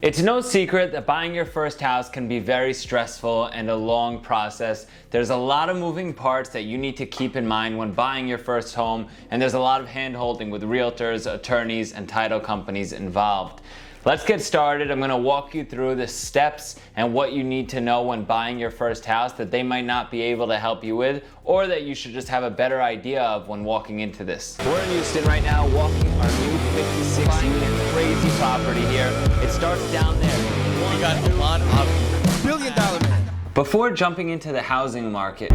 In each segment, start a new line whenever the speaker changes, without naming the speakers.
It's no secret that buying your first house can be very stressful and a long process. There's a lot of moving parts that you need to keep in mind when buying your first home, and there's a lot of hand-holding with realtors, attorneys, and title companies involved. Let's get started. I'm going to walk you through the steps and what you need to know when buying your first house that they might not be able to help you with, or that you should just have a better idea of when walking into this. We're in Houston right now, walking our new 56-unit crazy property here. It starts down there.
We got Allon, Avgi, billion-dollar man.
Before jumping into the housing market,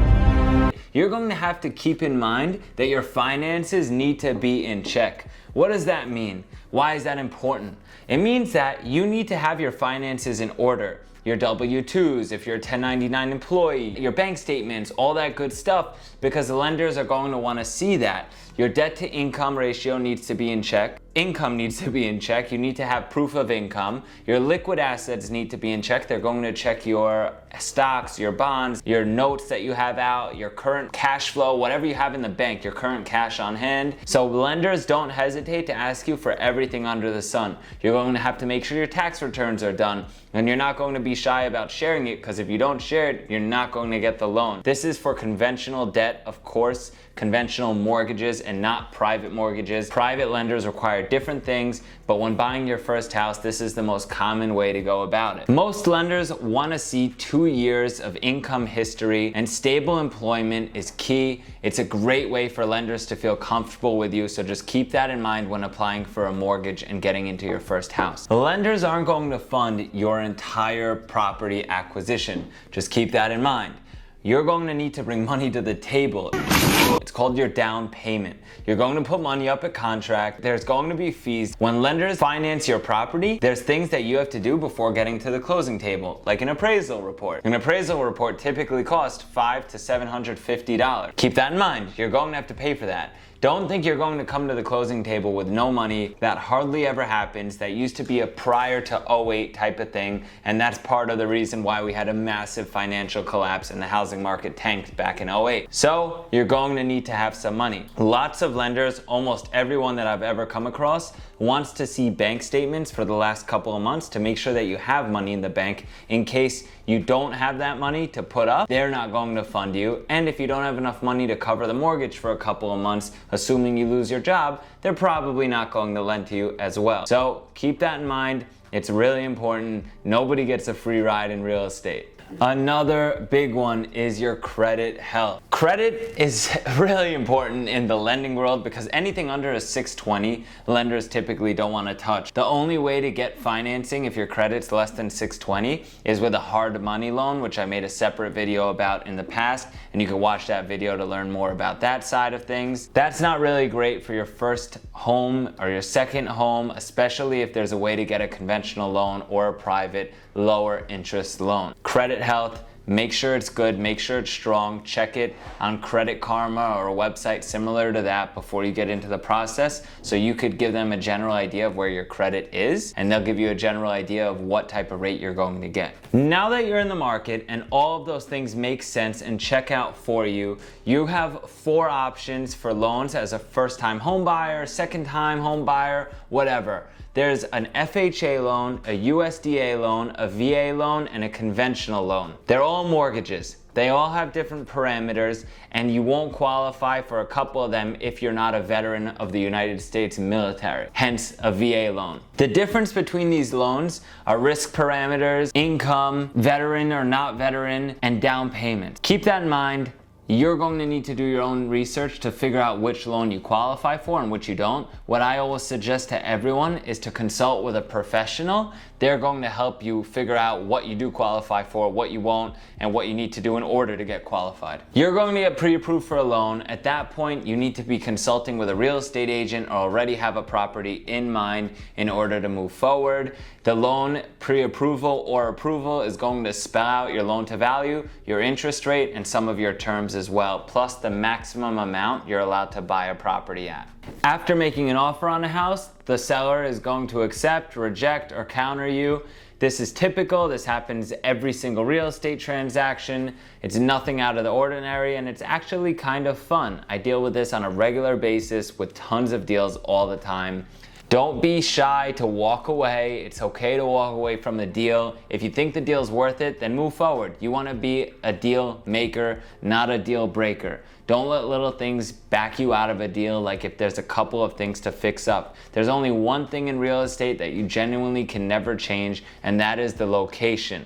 you're going to have to keep in mind that your finances need to be in check. What does that mean? Why is that important? It means that you need to have your finances in order. Your W-2s, if you're a 1099 employee, your bank statements, all that good stuff, because the lenders are going to want to see that. Your debt to income ratio needs to be in check. Income needs to be in check. You need to have proof of income. Your liquid assets need to be in check. They're going to check your stocks, your bonds, your notes that you have out, your current cash flow, whatever you have in the bank, your current cash on hand. So lenders don't hesitate to ask you for everything under the sun. You're going to have to make sure your tax returns are done, and you're not going to be shy about sharing it, because if you don't share it, you're not going to get the loan. This is for conventional debt, of course, conventional mortgages and not private mortgages. Private lenders require different things, but when buying your first house, this is the most common way to go about it. Most lenders want to see 2 years of income history, and stable employment is key. It's a great way for lenders to feel comfortable with you, so just keep that in mind when applying for a mortgage and getting into your first house. Lenders aren't going to fund your entire property acquisition. Just keep that in mind. You're going to need to bring money to the table. It's called your down payment. You're going to put money up at contract. There's going to be fees. When lenders finance your property, there's things that you have to do before getting to the closing table, like an appraisal report. An appraisal report typically costs $500 to $750. Keep that in mind. You're going to have to pay for that. Don't think you're going to come to the closing table with no money. That hardly ever happens. That used to be a prior to 08 type of thing, and that's part of the reason why we had a massive financial collapse and the housing market tanked back in 08. So you're going to need to have some money. Lots of lenders, almost everyone that I've ever come across, wants to see bank statements for the last couple of months to make sure that you have money in the bank in case you don't have that money to put up. They're not going to fund you, and if you don't have enough money to cover the mortgage for a couple of months, assuming you lose your job, they're probably not going to lend to you as well. So keep that in mind. It's really important. Nobody gets a free ride in real estate. Another big one is your credit health. Credit is really important in the lending world because anything under a 620, lenders typically don't want to touch. The only way to get financing if your credit's less than 620 is with a hard money loan, which I made a separate video about in the past, and you can watch that video to learn more about that side of things. That's not really great for your first home or your second home, especially if there's a way to get a conventional loan or a private lower interest loan. Credit health, make sure it's good, make sure it's strong, check it on Credit Karma or a website similar to that before you get into the process, so you could give them a general idea of where your credit is, and they'll give you a general idea of what type of rate you're going to get. Now that you're in the market and all of those things make sense and check out for you, you have 4 options for loans as a first-time home buyer, second-time home buyer, whatever. There's an FHA loan, a USDA loan, a VA loan, and a conventional loan. They're all mortgages. They all have different parameters, and you won't qualify for a couple of them if you're not a veteran of the United States military, hence a VA loan. The difference between these loans are risk parameters, income, veteran or not veteran, and down payment. Keep that in mind. You're going to need to do your own research to figure out which loan you qualify for and which you don't. What I always suggest to everyone is to consult with a professional. They're going to help you figure out what you do qualify for, what you won't, and what you need to do in order to get qualified. You're going to get pre-approved for a loan. At that point, you need to be consulting with a real estate agent or already have a property in mind in order to move forward. The loan pre-approval or approval is going to spell out your loan to value, your interest rate, and some of your terms as well, plus the maximum amount you're allowed to buy a property at. After making an offer on a house, the seller is going to accept, reject, or counter you. This is typical. This happens every single real estate transaction. It's nothing out of the ordinary, and it's actually kind of fun. I deal with this on a regular basis with tons of deals all the time. Don't be shy to walk away. It's okay to walk away from the deal. If you think the deal's worth it, then move forward. You want to be a deal maker, not a deal breaker. Don't let little things back you out of a deal, like if there's a couple of things to fix up. There's only one thing in real estate that you genuinely can never change, and that is the location.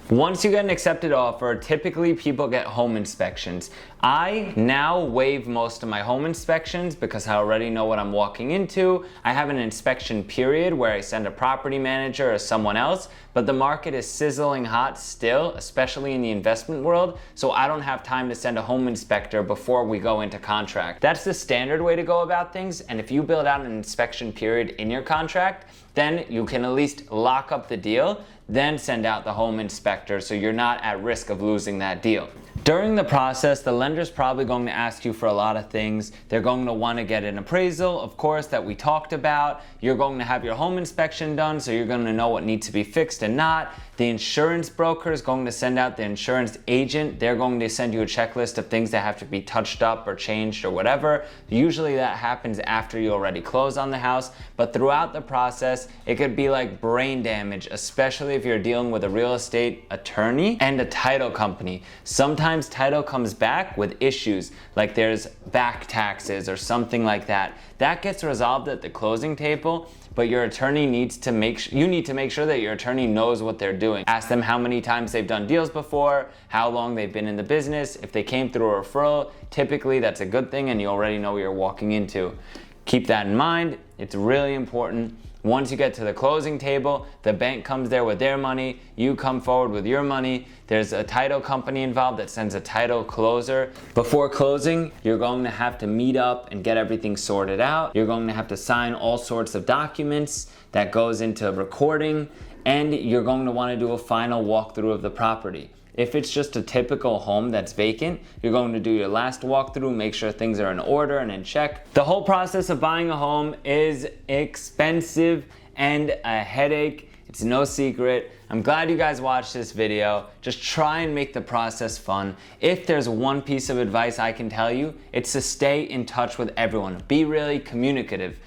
Once you get an accepted offer, typically people get home inspections. I now waive most of my home inspections because I already know what I'm walking into. I have an inspection period where I send a property manager or someone else, but the market is sizzling hot still, especially in the investment world, so I don't have time to send a home inspector before we go into contract. That's the standard way to go about things, and if you build out an inspection period in your contract, then you can at least lock up the deal, then send out the home inspector so you're not at risk of losing that deal. During the process, the lender's probably going to ask you for a lot of things. They're going to want to get an appraisal, of course, that we talked about. You're going to have your home inspection done, so you're going to know what needs to be fixed and not. The insurance broker is going to send out the insurance agent. They're going to send you a checklist of things that have to be touched up or changed or whatever. Usually that happens after you already close on the house, but throughout the process, it could be like brain damage, especially if you're dealing with a real estate attorney and a title company. Sometimes title comes back with issues, like there's back taxes or something like that. That gets resolved at the closing table, but your attorney needs to you need to make sure that your attorney knows what they're doing. Ask them how many times they've done deals before, how long they've been in the business. If they came through a referral, typically that's a good thing and you already know what you're walking into. Keep that in mind. It's really important. Once you get to the closing table, the bank comes there with their money, you come forward with your money, there's a title company involved that sends a title closer. Before closing, you're going to have to meet up and get everything sorted out. You're going to have to sign all sorts of documents that goes into recording, and you're going to want to do a final walkthrough of the property. If it's just a typical home that's vacant, you're going to do your last walkthrough, make sure things are in order and in check. The whole process of buying a home is expensive and a headache. It's no secret. I'm glad you guys watched this video. Just try and make the process fun. If there's one piece of advice I can tell you, it's to stay in touch with everyone. Be really communicative.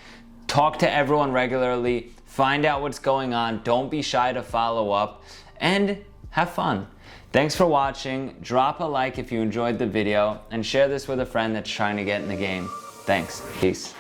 Talk to everyone regularly. Find out what's going on. Don't be shy to follow up, and have fun. Thanks for watching. Drop a like if you enjoyed the video and share this with a friend that's trying to get in the game. Thanks. Peace.